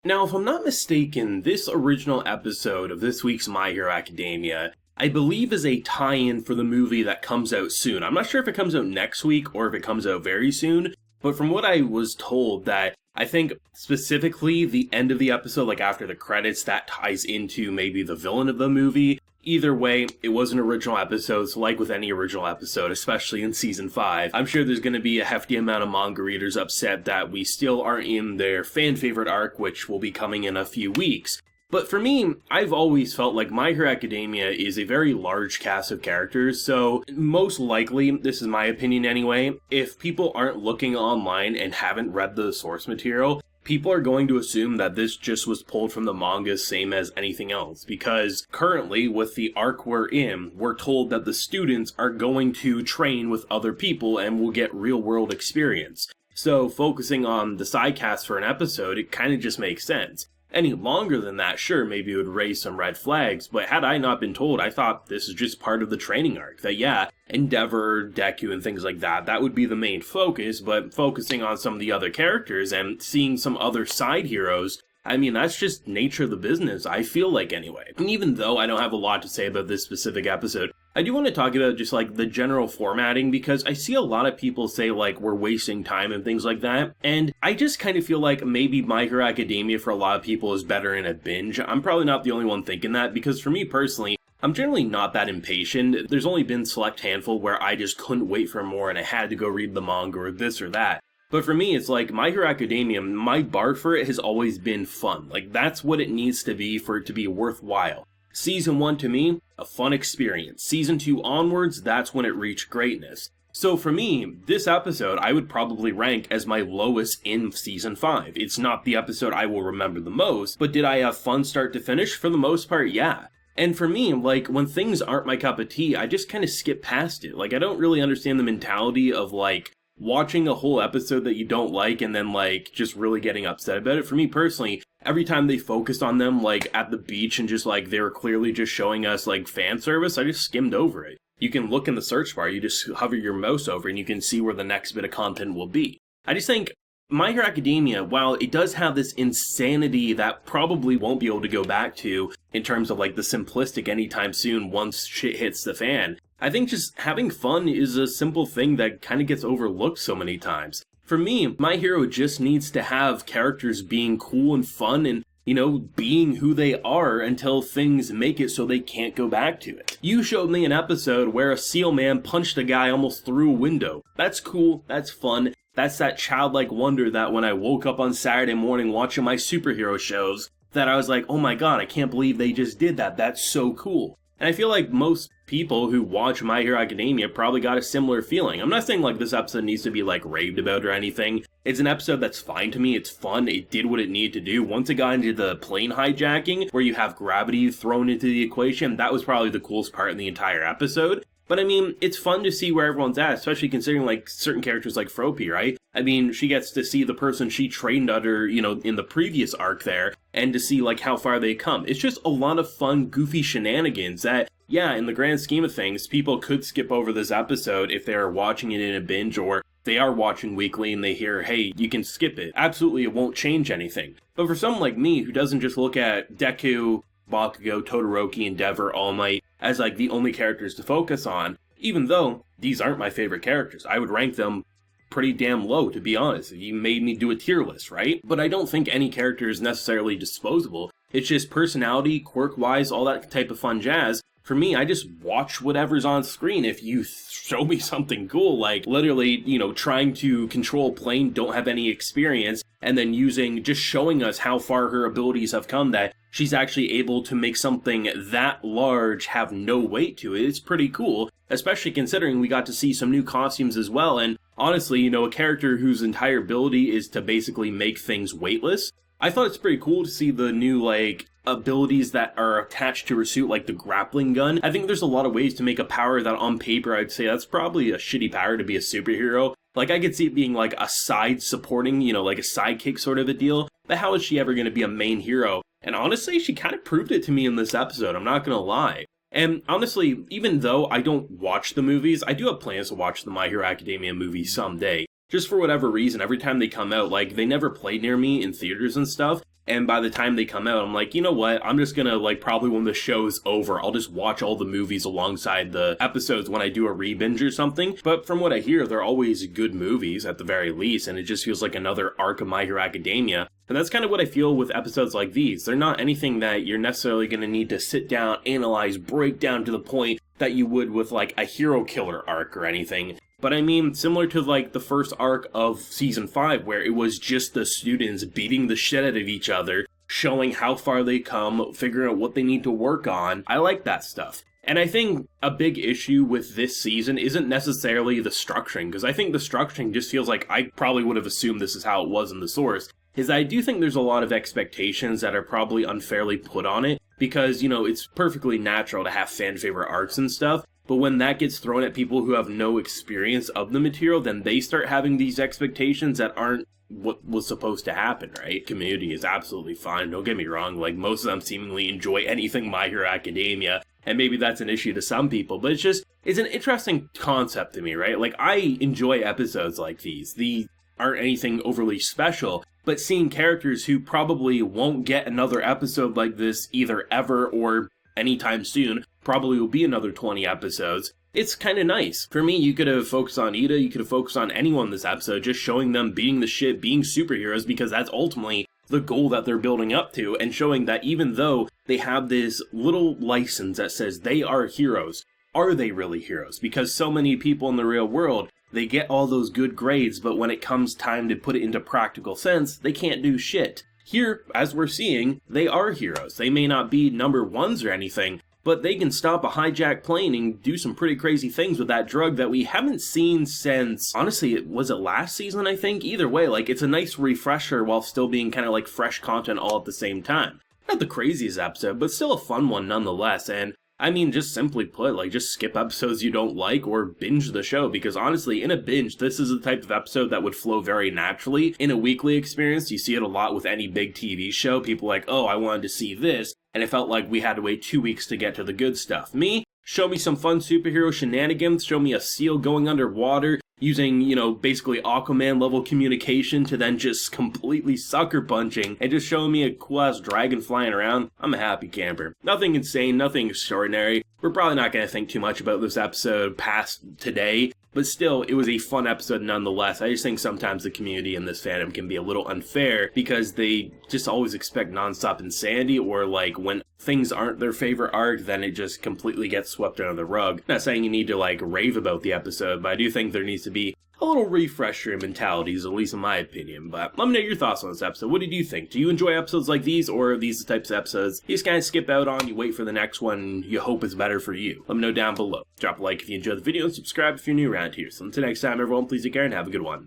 Now, if I'm not mistaken, this original episode of this week's My Hero Academia, I believe is a tie-in for the movie that comes out soon. I'm not sure if it comes out next week or if it comes out very soon, but from what I was told that I think specifically the end of the episode, like after the credits, that ties into maybe the villain of the movie. Either way, it was an original episode, so like with any original episode, especially in Season 5, I'm sure there's going to be a hefty amount of manga readers upset that we still aren't in their fan-favorite arc, which will be coming in a few weeks. But for me, I've always felt like My Hero Academia is a very large cast of characters, so most likely, this is my opinion anyway, if people aren't looking online and haven't read the source material, people are going to assume that this just was pulled from the manga same as anything else, because currently, with the arc we're in, we're told that the students are going to train with other people and will get real-world experience. So focusing on the side cast for an episode, it kind of just makes sense. Any longer than that, sure, maybe it would raise some red flags, but had I not been told, I thought this is just part of the training arc. That yeah, Endeavor, Deku, and things like that, that would be the main focus, but focusing on some of the other characters and seeing some other side heroes, I mean, that's just nature of the business, I feel like anyway. And even though I don't have a lot to say about this specific episode, I do want to talk about just like the general formatting, because I see a lot of people say like we're wasting time and things like that, and I just kind of feel like maybe My Hero Academia for a lot of people is better in a binge. I'm probably not the only one thinking that, because for me personally, I'm generally not that impatient. There's only been select handful where I just couldn't wait for more and I had to go read the manga or this or that. But for me, it's like My Hero Academia, my bar for it has always been fun. Like, that's what it needs to be for it to be worthwhile. Season 1, to me, a fun experience. Season 2 onwards, that's when it reached greatness. So for me, this episode, I would probably rank as my lowest in Season 5. It's not the episode I will remember the most, but did I have fun start to finish? For the most part, yeah. And for me, like, when things aren't my cup of tea, I just kind of skip past it. Like, I don't really understand the mentality of, like, watching a whole episode that you don't like and then, like, just really getting upset about it. For me personally, every time they focused on them, like, at the beach and just, like, they were clearly just showing us, like, fan service, I just skimmed over it. You can look in the search bar, you just hover your mouse over and you can see where the next bit of content will be. I just think My Hero Academia, while it does have this insanity that probably won't be able to go back to in terms of, like, the simplistic anytime soon once shit hits the fan, I think just having fun is a simple thing that kind of gets overlooked so many times. For me, My Hero just needs to have characters being cool and fun and, you know, being who they are until things make it so they can't go back to it. You showed me an episode where a seal man punched a guy almost through a window. That's cool, that's fun, that's that childlike wonder that when I woke up on Saturday morning watching my superhero shows, that I was like, oh my god, I can't believe they just did that, that's so cool. And I feel like most people who watch My Hero Academia probably got a similar feeling. I'm not saying like this episode needs to be like raved about or anything. It's an episode that's fine to me, it's fun, it did what it needed to do. Once it got into the plane hijacking, where you have gravity thrown into the equation, that was probably the coolest part in the entire episode. But I mean, it's fun to see where everyone's at, especially considering like certain characters like Froppy, right? I mean, she gets to see the person she trained under, you know, in the previous arc there, and to see like how far they come. It's just a lot of fun, goofy shenanigans that, yeah, in the grand scheme of things, people could skip over this episode if they are watching it in a binge, or they are watching weekly and they hear, hey, you can skip it. Absolutely, it won't change anything. But for someone like me who doesn't just look at Deku, Bakugo, Todoroki, Endeavor, All Might as like the only characters to focus on, even though these aren't my favorite characters, I would rank them pretty damn low, to be honest. You made me do a tier list, right? But I don't think any character is necessarily disposable. It's just personality, quirk-wise, all that type of fun jazz. For me, I just watch whatever's on screen. If you show me something cool, like literally, you know, trying to control a plane, don't have any experience, and then just showing us how far her abilities have come, that she's actually able to make something that large have no weight to it. It's pretty cool, especially considering we got to see some new costumes as well, and honestly, you know, a character whose entire ability is to basically make things weightless. I thought it's pretty cool to see the new, like, abilities that are attached to her suit, like the grappling gun. I think there's a lot of ways to make a power that on paper I'd say that's probably a shitty power to be a superhero. Like, I could see it being like a side supporting, you know, like a sidekick sort of a deal, but how is she ever going to be a main hero? And honestly, she kind of proved it to me in this episode, I'm not going to lie. And honestly, even though I don't watch the movies, I do have plans to watch the My Hero Academia movies someday. Just for whatever reason, every time they come out, like, they never play near me in theaters and stuff. and by the time they come out, I'm like, you know what, I'm just gonna, like, probably when the show's over, I'll just watch all the movies alongside the episodes when I do a re-binge or something. But from what I hear, they're always good movies at the very least, and it just feels like another arc of My Hero Academia. And that's kind of what I feel with episodes like these. They're not anything that you're necessarily going to need to sit down, analyze, break down to the point that you would with, like, a hero killer arc or anything. But I mean, similar to, like, the first arc of Season 5, where it was just the students beating the shit out of each other, showing how far they come, figuring out what they need to work on. I like that stuff. And I think a big issue with this season isn't necessarily the structuring, because I think the structuring just feels like I probably would have assumed this is how it was in the source, is I do think there's a lot of expectations that are probably unfairly put on it, because, you know, it's perfectly natural to have fan favorite arcs and stuff, but when that gets thrown at people who have no experience of the material, then they start having these expectations that aren't what was supposed to happen, right? Community is absolutely fine, don't get me wrong, like, most of them seemingly enjoy anything My Hero Academia, and maybe that's an issue to some people, but it's an interesting concept to me, right? Like, I enjoy episodes like these. These aren't anything overly special, but seeing characters who probably won't get another episode like this either ever or anytime soon, probably will be another 20 episodes, it's kind of nice. For me, you could have focused on Ida, you could have focused on anyone this episode, just showing them beating the shit, being superheroes, because that's ultimately the goal that they're building up to, and showing that even though they have this little license that says they are heroes, are they really heroes? Because so many people in the real world, they get all those good grades, but when it comes time to put it into practical sense, they can't do shit. Here, as we're seeing, they are heroes. They may not be number ones or anything, but they can stop a hijacked plane and do some pretty crazy things with that drug that we haven't seen since, honestly, was it last season, I think? Either way, like, it's a nice refresher while still being kind of like fresh content all at the same time. Not the craziest episode, but still a fun one nonetheless, and I mean, just simply put, like, just skip episodes you don't like or binge the show, because honestly, in a binge, this is the type of episode that would flow very naturally. In a weekly experience, you see it a lot with any big TV show. People are like, oh, I wanted to see this, and it felt like we had to wait 2 weeks to get to the good stuff. Me, show me some fun superhero shenanigans, show me a seal going underwater, using, you know, basically Aquaman level communication to then just completely sucker punching, and just showing me a cool ass dragon flying around. I'm a happy camper. Nothing insane, nothing extraordinary. We're probably not going to think too much about this episode past today, but still, it was a fun episode nonetheless. I just think sometimes the community in this fandom can be a little unfair, because they just always expect nonstop insanity, or like when things aren't their favorite arc, then it just completely gets swept under the rug. Not saying you need to like rave about the episode, but I do think there needs to be a little refresher in mentalities, at least in my opinion. But let me know your thoughts on this episode. What did you think? Do you enjoy episodes like these, or are these the types of episodes you just kind of skip out on, you wait for the next one, and you hope is better for you? Let me know down below. Drop a like if you enjoyed the video, and subscribe if you're new around here. So until next time, everyone, please take care and have a good one.